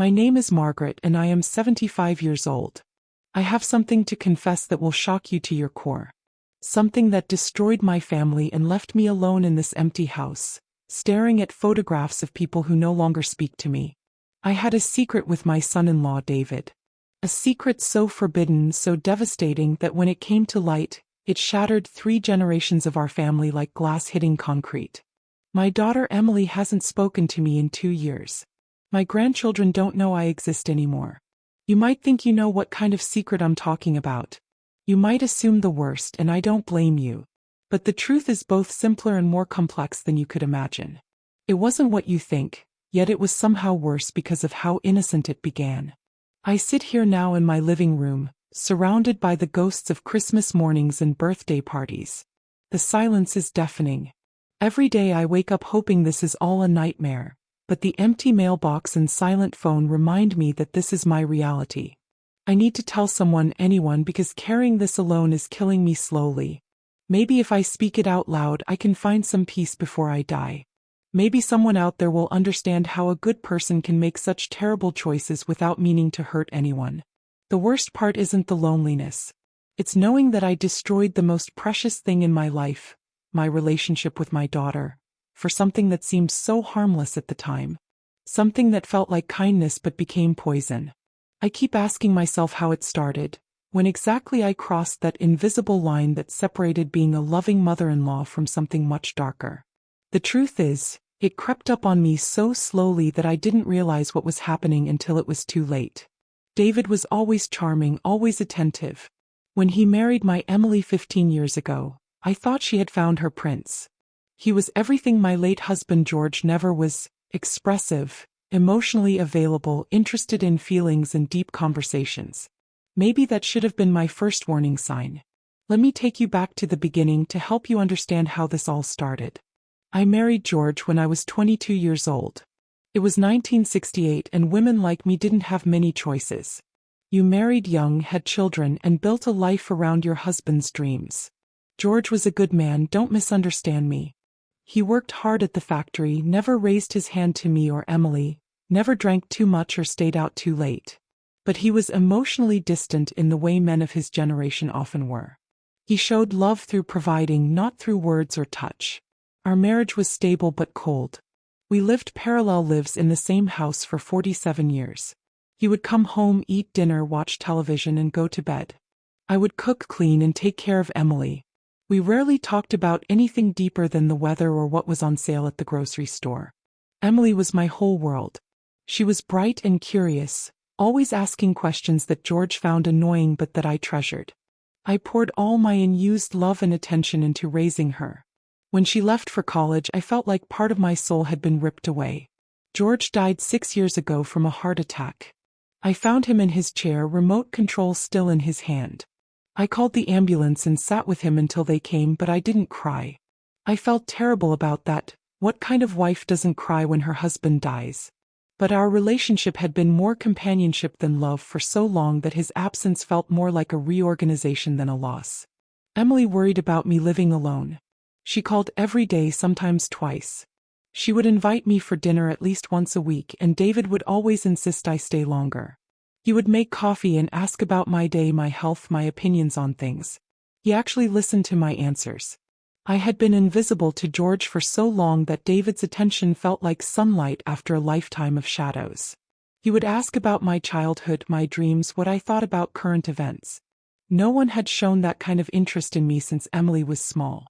My name is Margaret and I am 75 years old. I have something to confess that will shock you to your core. Something that destroyed my family and left me alone in this empty house, staring at photographs of people who no longer speak to me. I had a secret with my son-in-law, David. A secret so forbidden, so devastating that when it came to light, it shattered 3 generations of our family like glass hitting concrete. My daughter Emily hasn't spoken to me in 2 years. My grandchildren don't know I exist anymore. You might think you know what kind of secret I'm talking about. You might assume the worst, and I don't blame you. But the truth is both simpler and more complex than you could imagine. It wasn't what you think, yet it was somehow worse because of how innocent it began. I sit here now in my living room, surrounded by the ghosts of Christmas mornings and birthday parties. The silence is deafening. Every day I wake up hoping this is all a nightmare, but the empty mailbox and silent phone remind me that this is my reality. I need to tell someone, anyone, because carrying this alone is killing me slowly. Maybe if I speak it out loud, I can find some peace before I die. Maybe someone out there will understand how a good person can make such terrible choices without meaning to hurt anyone. The worst part isn't the loneliness. It's knowing that I destroyed the most precious thing in my life, my relationship with my daughter, for something that seemed so harmless at the time. Something that felt like kindness but became poison. I keep asking myself how it started, when exactly I crossed that invisible line that separated being a loving mother-in-law from something much darker. The truth is, it crept up on me so slowly that I didn't realize what was happening until it was too late. David was always charming, always attentive. When he married my Emily 15 years ago, I thought she had found her prince. He was everything my late husband George never was: expressive, emotionally available, interested in feelings and deep conversations. Maybe that should have been my first warning sign. Let me take you back to the beginning to help you understand how this all started. I married George when I was 22 years old. It was 1968 and women like me didn't have many choices. You married young, had children, and built a life around your husband's dreams. George was a good man, don't misunderstand me. He worked hard at the factory, never raised his hand to me or Emily, never drank too much or stayed out too late. But he was emotionally distant in the way men of his generation often were. He showed love through providing, not through words or touch. Our marriage was stable but cold. We lived parallel lives in the same house for 47 years. He would come home, eat dinner, watch television, and go to bed. I would cook, clean, and take care of Emily. We rarely talked about anything deeper than the weather or what was on sale at the grocery store. Emily was my whole world. She was bright and curious, always asking questions that George found annoying but that I treasured. I poured all my unused love and attention into raising her. When she left for college, I felt like part of my soul had been ripped away. George died 6 years ago from a heart attack. I found him in his chair, remote control still in his hand. I called the ambulance and sat with him until they came, but I didn't cry. I felt terrible about that. What kind of wife doesn't cry when her husband dies? But our relationship had been more companionship than love for so long that his absence felt more like a reorganization than a loss. Emily worried about me living alone. She called every day, sometimes twice. She would invite me for dinner at least once a week, and David would always insist I stay longer. He would make coffee and ask about my day, my health, my opinions on things. He actually listened to my answers. I had been invisible to George for so long that David's attention felt like sunlight after a lifetime of shadows. He would ask about my childhood, my dreams, what I thought about current events. No one had shown that kind of interest in me since Emily was small.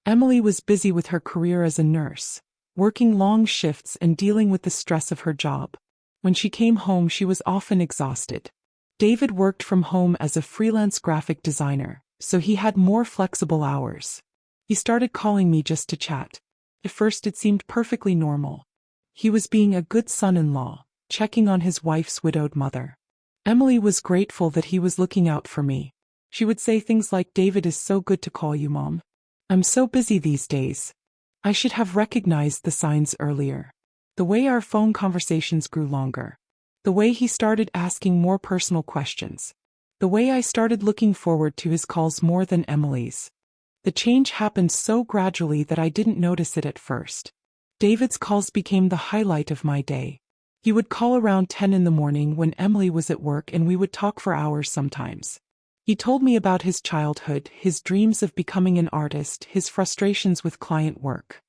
Emily was busy with her career as a nurse, working long shifts and dealing with the stress of her job. When she came home, she was often exhausted. David worked from home as a freelance graphic designer, so he had more flexible hours. He started calling me just to chat. At first it seemed perfectly normal. He was being a good son-in-law, checking on his wife's widowed mother. Emily was grateful that he was looking out for me. She would say things like, "David is so good to call you, Mom. I'm so busy these days." I should have recognized the signs earlier. The way our phone conversations grew longer. The way he started asking more personal questions. The way I started looking forward to his calls more than Emily's. The change happened so gradually that I didn't notice it at first. David's calls became the highlight of my day. He would call around 10 in the morning when Emily was at work, and we would talk for hours sometimes. He told me about his childhood, his dreams of becoming an artist, his frustrations with client work.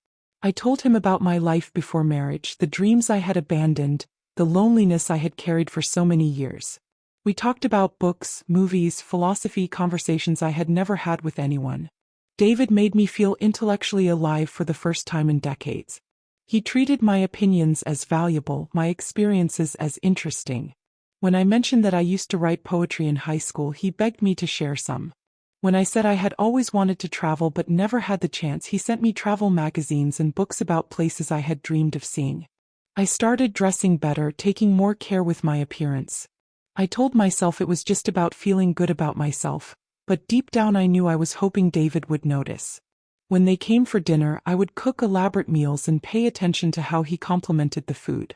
I told him about my life before marriage, the dreams I had abandoned, the loneliness I had carried for so many years. We talked about books, movies, philosophy, conversations I had never had with anyone. David made me feel intellectually alive for the first time in decades. He treated my opinions as valuable, my experiences as interesting. When I mentioned that I used to write poetry in high school, he begged me to share some. When I said I had always wanted to travel but never had the chance, he sent me travel magazines and books about places I had dreamed of seeing. I started dressing better, taking more care with my appearance. I told myself it was just about feeling good about myself, but deep down I knew I was hoping David would notice. When they came for dinner, I would cook elaborate meals and pay attention to how he complimented the food.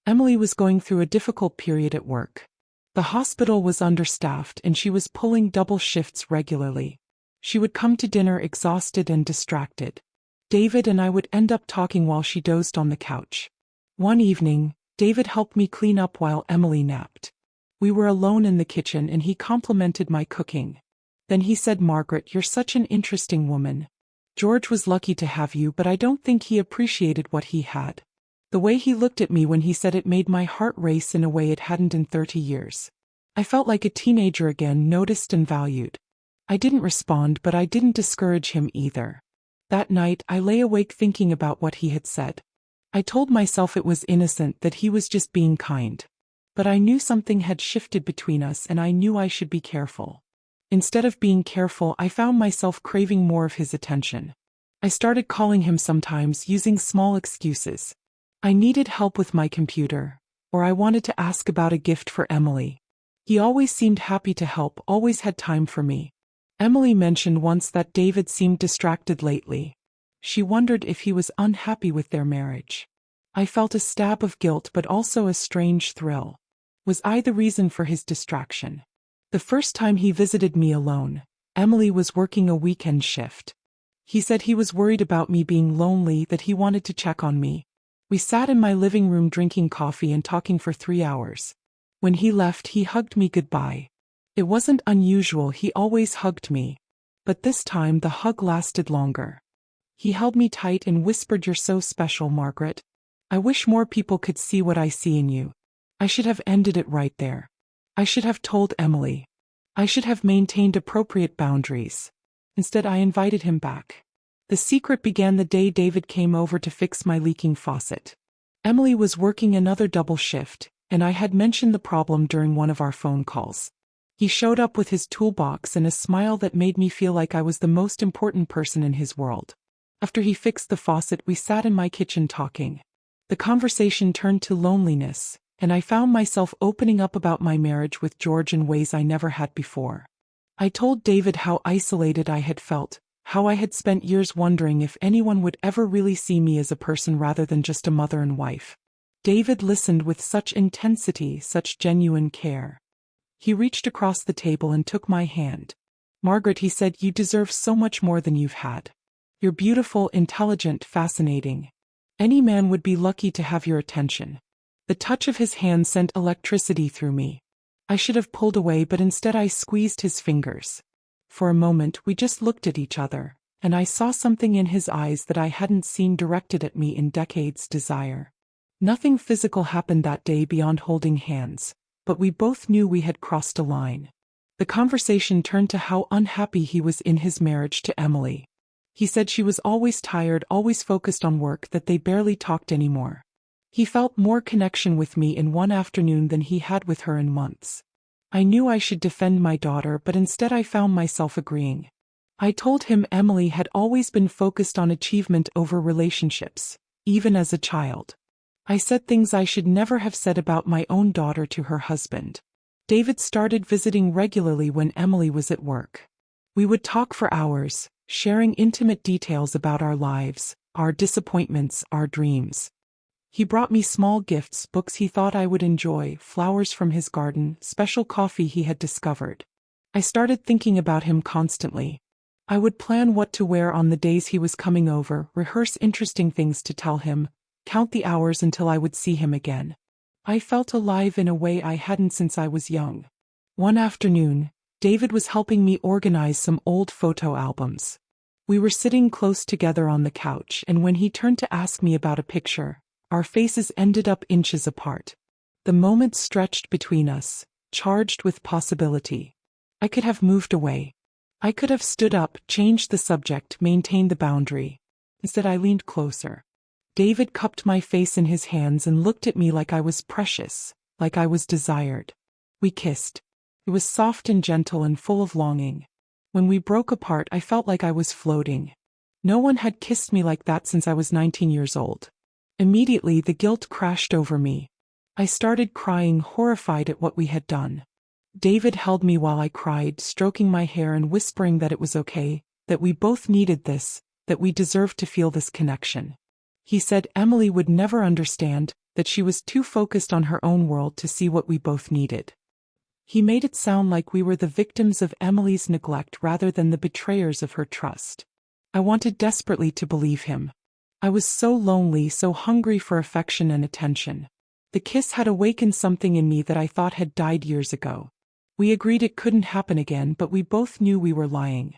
Emily was going through a difficult period at work. The hospital was understaffed and she was pulling double shifts regularly. She would come to dinner exhausted and distracted. David and I would end up talking while she dozed on the couch. One evening, David helped me clean up while Emily napped. We were alone in the kitchen and he complimented my cooking. Then he said, "Margaret, you're such an interesting woman. George was lucky to have you, but I don't think he appreciated what he had." The way he looked at me when he said it made my heart race in a way it hadn't in 30 years. I felt like a teenager again, noticed and valued. I didn't respond, but I didn't discourage him either. That night, I lay awake thinking about what he had said. I told myself it was innocent, that he was just being kind. But I knew something had shifted between us and I knew I should be careful. Instead of being careful, I found myself craving more of his attention. I started calling him sometimes, using small excuses. I needed help with my computer, or I wanted to ask about a gift for Emily. He always seemed happy to help, always had time for me. Emily mentioned once that David seemed distracted lately. She wondered if he was unhappy with their marriage. I felt a stab of guilt but also a strange thrill. Was I the reason for his distraction? The first time he visited me alone, Emily was working a weekend shift. He said he was worried about me being lonely, that he wanted to check on me. We sat in my living room drinking coffee and talking for 3 hours. When he left, he hugged me goodbye. It wasn't unusual, he always hugged me. But this time the hug lasted longer. He held me tight and whispered, "You're so special, Margaret. I wish more people could see what I see in you." I should have ended it right there. I should have told Emily. I should have maintained appropriate boundaries. Instead, I invited him back. The secret began the day David came over to fix my leaking faucet. Emily was working another double shift, and I had mentioned the problem during one of our phone calls. He showed up with his toolbox and a smile that made me feel like I was the most important person in his world. After he fixed the faucet, we sat in my kitchen talking. The conversation turned to loneliness, and I found myself opening up about my marriage with George in ways I never had before. I told David how isolated I had felt, how I had spent years wondering if anyone would ever really see me as a person rather than just a mother and wife. David listened with such intensity, such genuine care. He reached across the table and took my hand. "Margaret," he said, "you deserve so much more than you've had. You're beautiful, intelligent, fascinating. Any man would be lucky to have your attention." The touch of his hand sent electricity through me. I should have pulled away, but instead I squeezed his fingers. For a moment, we just looked at each other, and I saw something in his eyes that I hadn't seen directed at me in decades: desire. Nothing physical happened that day beyond holding hands, but we both knew we had crossed a line. The conversation turned to how unhappy he was in his marriage to Emily. He said she was always tired, always focused on work, that they barely talked anymore. He felt more connection with me in one afternoon than he had with her in months. I knew I should defend my daughter, but instead I found myself agreeing. I told him Emily had always been focused on achievement over relationships, even as a child. I said things I should never have said about my own daughter to her husband. David started visiting regularly when Emily was at work. We would talk for hours, sharing intimate details about our lives, our disappointments, our dreams. He brought me small gifts, books he thought I would enjoy, flowers from his garden, special coffee he had discovered. I started thinking about him constantly. I would plan what to wear on the days he was coming over, rehearse interesting things to tell him, count the hours until I would see him again. I felt alive in a way I hadn't since I was young. One afternoon, David was helping me organize some old photo albums. We were sitting close together on the couch, and when he turned to ask me about a picture, our faces ended up inches apart. The moment stretched between us, charged with possibility. I could have moved away. I could have stood up, changed the subject, maintained the boundary. Instead, I leaned closer. David cupped my face in his hands and looked at me like I was precious, like I was desired. We kissed. It was soft and gentle and full of longing. When we broke apart, I felt like I was floating. No one had kissed me like that since I was 19 years old. Immediately, the guilt crashed over me. I started crying, horrified at what we had done. David held me while I cried, stroking my hair and whispering that it was okay, that we both needed this, that we deserved to feel this connection. He said Emily would never understand, that she was too focused on her own world to see what we both needed. He made it sound like we were the victims of Emily's neglect rather than the betrayers of her trust. I wanted desperately to believe him. I was so lonely, so hungry for affection and attention. The kiss had awakened something in me that I thought had died years ago. We agreed it couldn't happen again, but we both knew we were lying.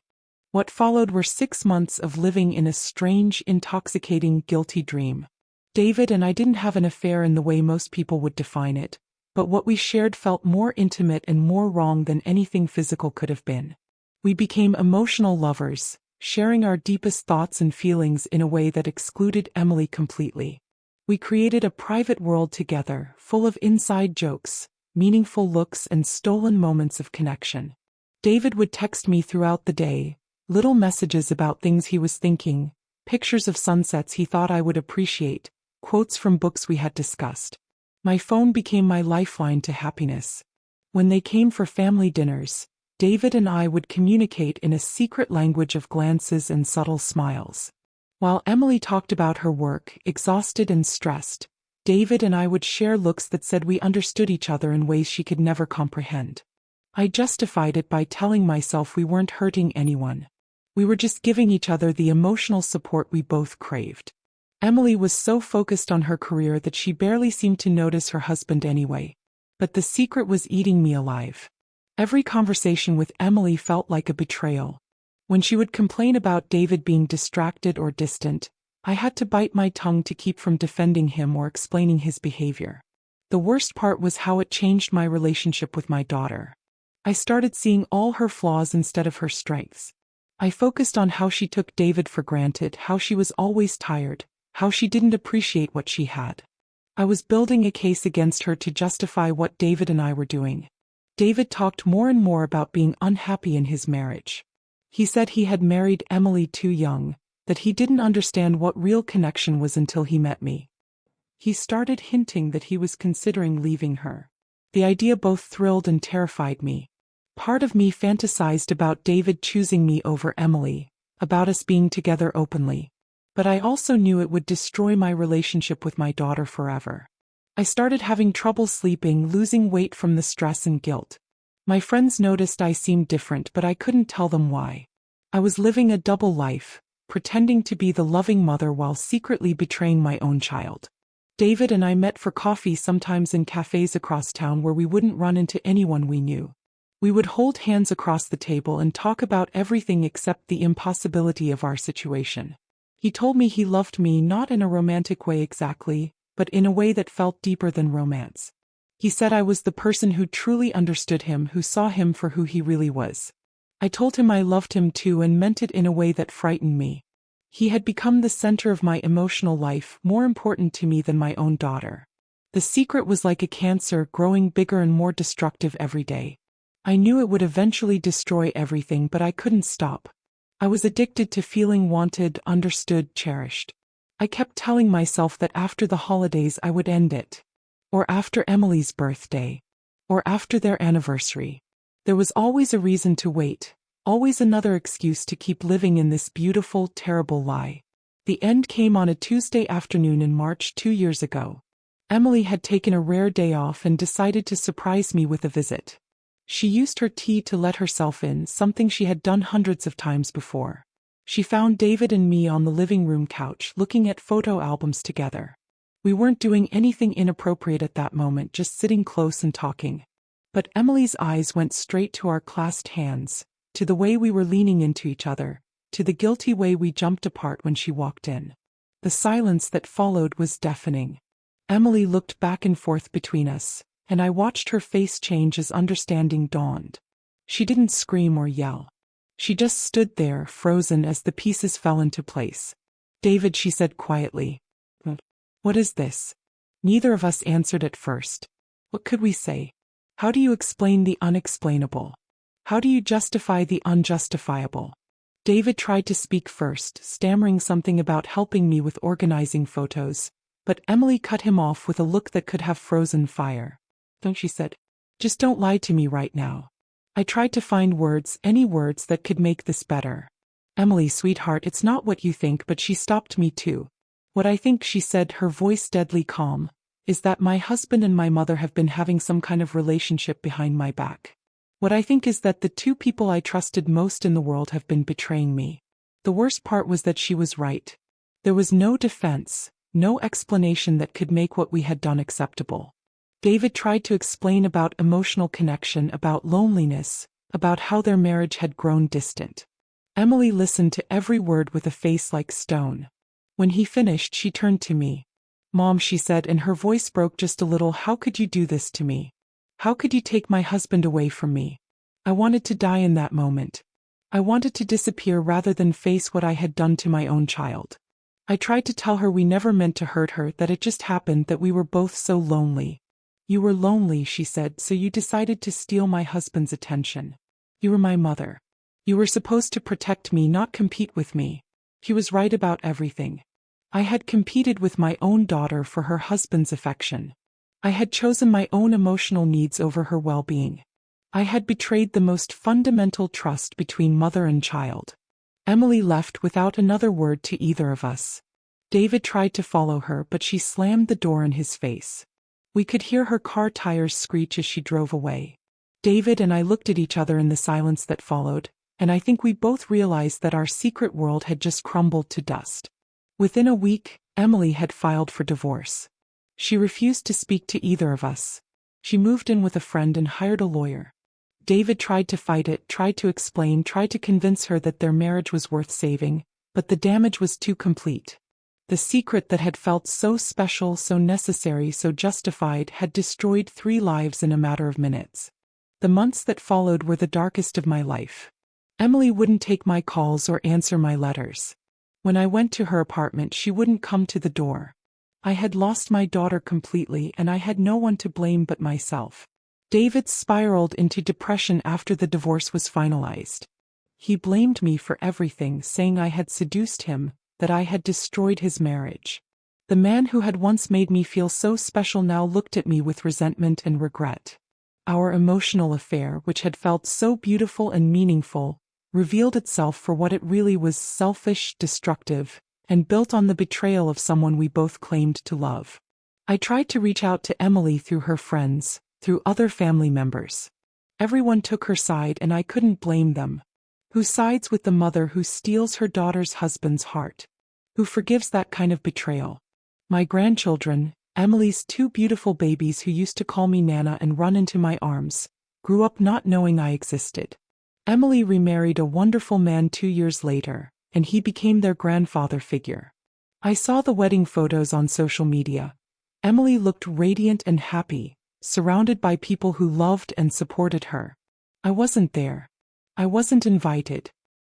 What followed were 6 months of living in a strange, intoxicating, guilty dream. David and I didn't have an affair in the way most people would define it, but what we shared felt more intimate and more wrong than anything physical could have been. We became emotional lovers, sharing our deepest thoughts and feelings in a way that excluded Emily completely. We created a private world together, full of inside jokes, meaningful looks, and stolen moments of connection. David would text me throughout the day, little messages about things he was thinking, pictures of sunsets he thought I would appreciate, quotes from books we had discussed. My phone became my lifeline to happiness. When they came for family dinners, David and I would communicate in a secret language of glances and subtle smiles. While Emily talked about her work, exhausted and stressed, David and I would share looks that said we understood each other in ways she could never comprehend. I justified it by telling myself we weren't hurting anyone. We were just giving each other the emotional support we both craved. Emily was so focused on her career that she barely seemed to notice her husband anyway. But the secret was eating me alive. Every conversation with Emily felt like a betrayal. When she would complain about David being distracted or distant, I had to bite my tongue to keep from defending him or explaining his behavior. The worst part was how it changed my relationship with my daughter. I started seeing all her flaws instead of her strengths. I focused on how she took David for granted, how she was always tired, how she didn't appreciate what she had. I was building a case against her to justify what David and I were doing. David talked more and more about being unhappy in his marriage. He said he had married Emily too young, that he didn't understand what real connection was until he met me. He started hinting that he was considering leaving her. The idea both thrilled and terrified me. Part of me fantasized about David choosing me over Emily, about us being together openly. But I also knew it would destroy my relationship with my daughter forever. I started having trouble sleeping, losing weight from the stress and guilt. My friends noticed I seemed different, but I couldn't tell them why. I was living a double life, pretending to be the loving mother while secretly betraying my own child. David and I met for coffee, sometimes in cafes across town where we wouldn't run into anyone we knew. We would hold hands across the table and talk about everything except the impossibility of our situation. He told me he loved me not in a romantic way exactly, but in a way that felt deeper than romance. He said I was the person who truly understood him, who saw him for who he really was. I told him I loved him too and meant it in a way that frightened me. He had become the center of my emotional life, more important to me than my own daughter. The secret was like a cancer, growing bigger and more destructive every day. I knew it would eventually destroy everything, but I couldn't stop. I was addicted to feeling wanted, understood, cherished. I kept telling myself that after the holidays I would end it. Or after Emily's birthday. Or after their anniversary. There was always a reason to wait, always another excuse to keep living in this beautiful, terrible lie. The end came on a Tuesday afternoon in March 2 years ago. Emily had taken a rare day off and decided to surprise me with a visit. She used her tea to let herself in, something she had done hundreds of times before. She found David and me on the living room couch looking at photo albums together. We weren't doing anything inappropriate at that moment, just sitting close and talking. But Emily's eyes went straight to our clasped hands, to the way we were leaning into each other, to the guilty way we jumped apart when she walked in. The silence that followed was deafening. Emily looked back and forth between us, and I watched her face change as understanding dawned. She didn't scream or yell. She just stood there, frozen as the pieces fell into place. "David," she said quietly. "What is this?" Neither of us answered at first. What could we say? How do you explain the unexplainable? How do you justify the unjustifiable? David tried to speak first, stammering something about helping me with organizing photos, but Emily cut him off with a look that could have frozen fire. "Don't," she said. "Just don't lie to me right now." I tried to find words, any words that could make this better. "Emily, sweetheart, it's not what you think," but she stopped me too. "What I think," she said, her voice deadly calm, "is that my husband and my mother have been having some kind of relationship behind my back. What I think is that the two people I trusted most in the world have been betraying me." The worst part was that she was right. There was no defense, no explanation that could make what we had done acceptable. David tried to explain about emotional connection, about loneliness, about how their marriage had grown distant. Emily listened to every word with a face like stone. When he finished, she turned to me. "Mom," she said, and her voice broke just a little, "how could you do this to me? How could you take my husband away from me?" I wanted to die in that moment. I wanted to disappear rather than face what I had done to my own child. I tried to tell her we never meant to hurt her, that it just happened, that we were both so lonely. "You were lonely," she said, "so you decided to steal my husband's attention. You were my mother. You were supposed to protect me, not compete with me." He was right about everything. I had competed with my own daughter for her husband's affection. I had chosen my own emotional needs over her well-being. I had betrayed the most fundamental trust between mother and child. Emily left without another word to either of us. David tried to follow her, but she slammed the door in his face. We could hear her car tires screech as she drove away. David and I looked at each other in the silence that followed, and I think we both realized that our secret world had just crumbled to dust. Within a week, Emily had filed for divorce. She refused to speak to either of us. She moved in with a friend and hired a lawyer. David tried to fight it, tried to explain, tried to convince her that their marriage was worth saving, but the damage was too complete. The secret that had felt so special, so necessary, so justified, had destroyed 3 lives in a matter of minutes. The months that followed were the darkest of my life. Emily wouldn't take my calls or answer my letters. When I went to her apartment, she wouldn't come to the door. I had lost my daughter completely, and I had no one to blame but myself. David spiraled into depression after the divorce was finalized. He blamed me for everything, saying I had seduced him, that I had destroyed his marriage. The man who had once made me feel so special now looked at me with resentment and regret. Our emotional affair, which had felt so beautiful and meaningful, revealed itself for what it really was: selfish, destructive, and built on the betrayal of someone we both claimed to love. I tried to reach out to Emily through her friends, through other family members. Everyone took her side, and I couldn't blame them. Who sides with the mother who steals her daughter's husband's heart? Who forgives that kind of betrayal? My grandchildren, Emily's 2 beautiful babies who used to call me Nana and run into my arms, grew up not knowing I existed. Emily remarried a wonderful man 2 years later, and he became their grandfather figure. I saw the wedding photos on social media. Emily looked radiant and happy, surrounded by people who loved and supported her. I wasn't there. I wasn't invited.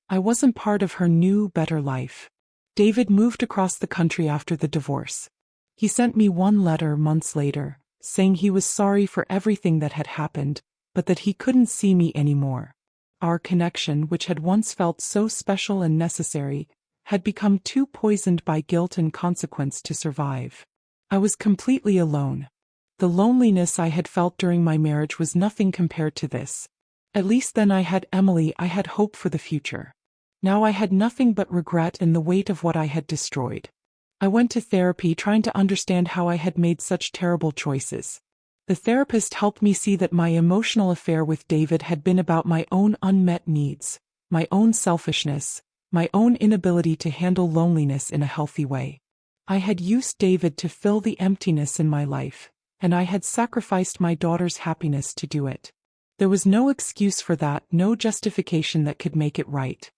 I wasn't part of her new, better life. David moved across the country after the divorce. He sent me one letter months later, saying he was sorry for everything that had happened, but that he couldn't see me anymore. Our connection, which had once felt so special and necessary, had become too poisoned by guilt and consequence to survive. I was completely alone. The loneliness I had felt during my marriage was nothing compared to this. At least then I had Emily, I had hope for the future. Now I had nothing but regret and the weight of what I had destroyed. I went to therapy trying to understand how I had made such terrible choices. The therapist helped me see that my emotional affair with David had been about my own unmet needs, my own selfishness, my own inability to handle loneliness in a healthy way. I had used David to fill the emptiness in my life, and I had sacrificed my daughter's happiness to do it. There was no excuse for that, no justification that could make it right.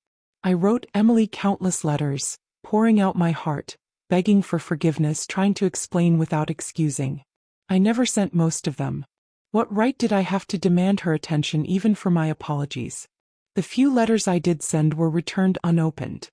I wrote Emily countless letters, pouring out my heart, begging for forgiveness, trying to explain without excusing. I never sent most of them. What right did I have to demand her attention even for my apologies? The few letters I did send were returned unopened.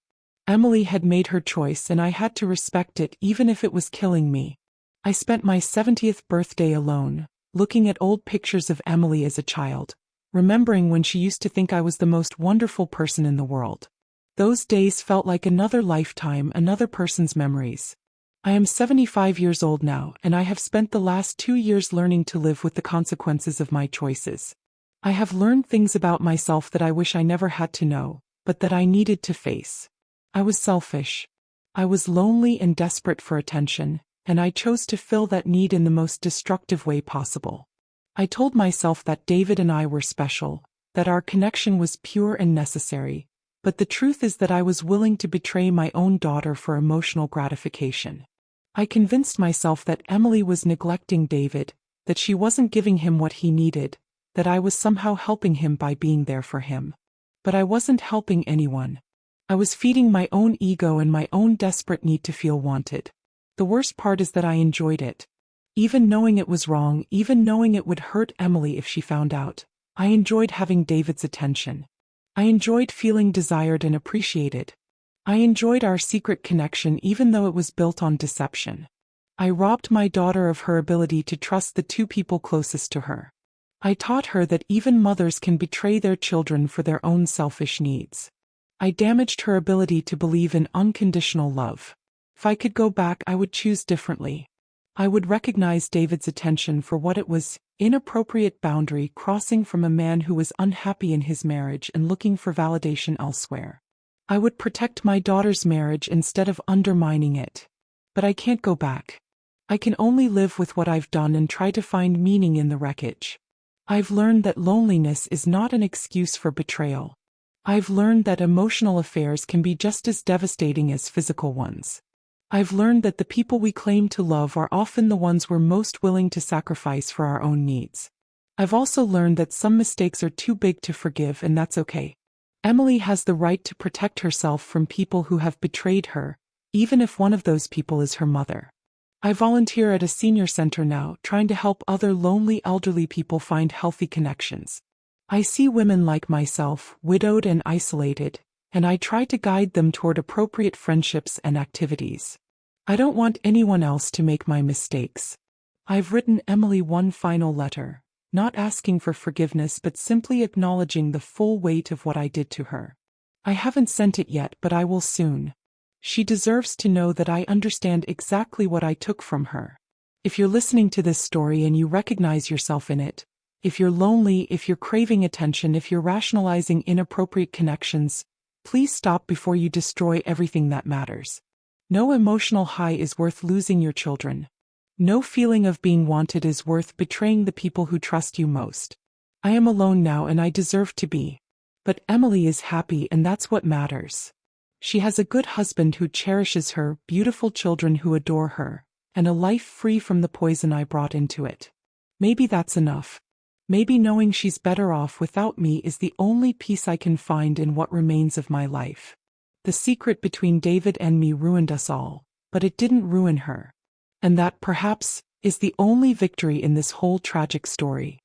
Emily had made her choice and I had to respect it even if it was killing me. I spent my 70th birthday alone, looking at old pictures of Emily as a child, remembering when she used to think I was the most wonderful person in the world. Those days felt like another lifetime, another person's memories. I am 75 years old now, and I have spent the last 2 years learning to live with the consequences of my choices. I have learned things about myself that I wish I never had to know, but that I needed to face. I was selfish. I was lonely and desperate for attention, and I chose to fill that need in the most destructive way possible. I told myself that David and I were special, that our connection was pure and necessary, but the truth is that I was willing to betray my own daughter for emotional gratification. I convinced myself that Emily was neglecting David, that she wasn't giving him what he needed, that I was somehow helping him by being there for him. But I wasn't helping anyone. I was feeding my own ego and my own desperate need to feel wanted. The worst part is that I enjoyed it. Even knowing it was wrong, even knowing it would hurt Emily if she found out, I enjoyed having David's attention. I enjoyed feeling desired and appreciated. I enjoyed our secret connection even though it was built on deception. I robbed my daughter of her ability to trust the two people closest to her. I taught her that even mothers can betray their children for their own selfish needs. I damaged her ability to believe in unconditional love. If I could go back, I would choose differently. I would recognize David's attention for what it was, inappropriate boundary crossing from a man who was unhappy in his marriage and looking for validation elsewhere. I would protect my daughter's marriage instead of undermining it. But I can't go back. I can only live with what I've done and try to find meaning in the wreckage. I've learned that loneliness is not an excuse for betrayal. I've learned that emotional affairs can be just as devastating as physical ones. I've learned that the people we claim to love are often the ones we're most willing to sacrifice for our own needs. I've also learned that some mistakes are too big to forgive, and that's okay. Emily has the right to protect herself from people who have betrayed her, even if one of those people is her mother. I volunteer at a senior center now, trying to help other lonely elderly people find healthy connections. I see women like myself, widowed and isolated, and I try to guide them toward appropriate friendships and activities. I don't want anyone else to make my mistakes. I've written Emily one final letter, not asking for forgiveness but simply acknowledging the full weight of what I did to her. I haven't sent it yet, but I will soon. She deserves to know that I understand exactly what I took from her. If you're listening to this story and you recognize yourself in it, if you're lonely, if you're craving attention, if you're rationalizing inappropriate connections, please stop before you destroy everything that matters. No emotional high is worth losing your children. No feeling of being wanted is worth betraying the people who trust you most. I am alone now and I deserve to be. But Emily is happy and that's what matters. She has a good husband who cherishes her, beautiful children who adore her, and a life free from the poison I brought into it. Maybe that's enough. Maybe knowing she's better off without me is the only peace I can find in what remains of my life. The secret between David and me ruined us all, but it didn't ruin her. And that, perhaps, is the only victory in this whole tragic story.